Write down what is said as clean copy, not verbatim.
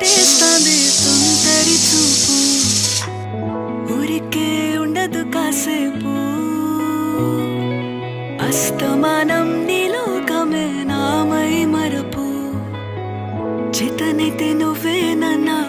పట్టేస్తాంది తుంటరి చూపు ఊరికే ఉండదు కాసేపు అస్తమానం నీలోకమే నామై మరపు చేతనైతే నువ్వే నన్నా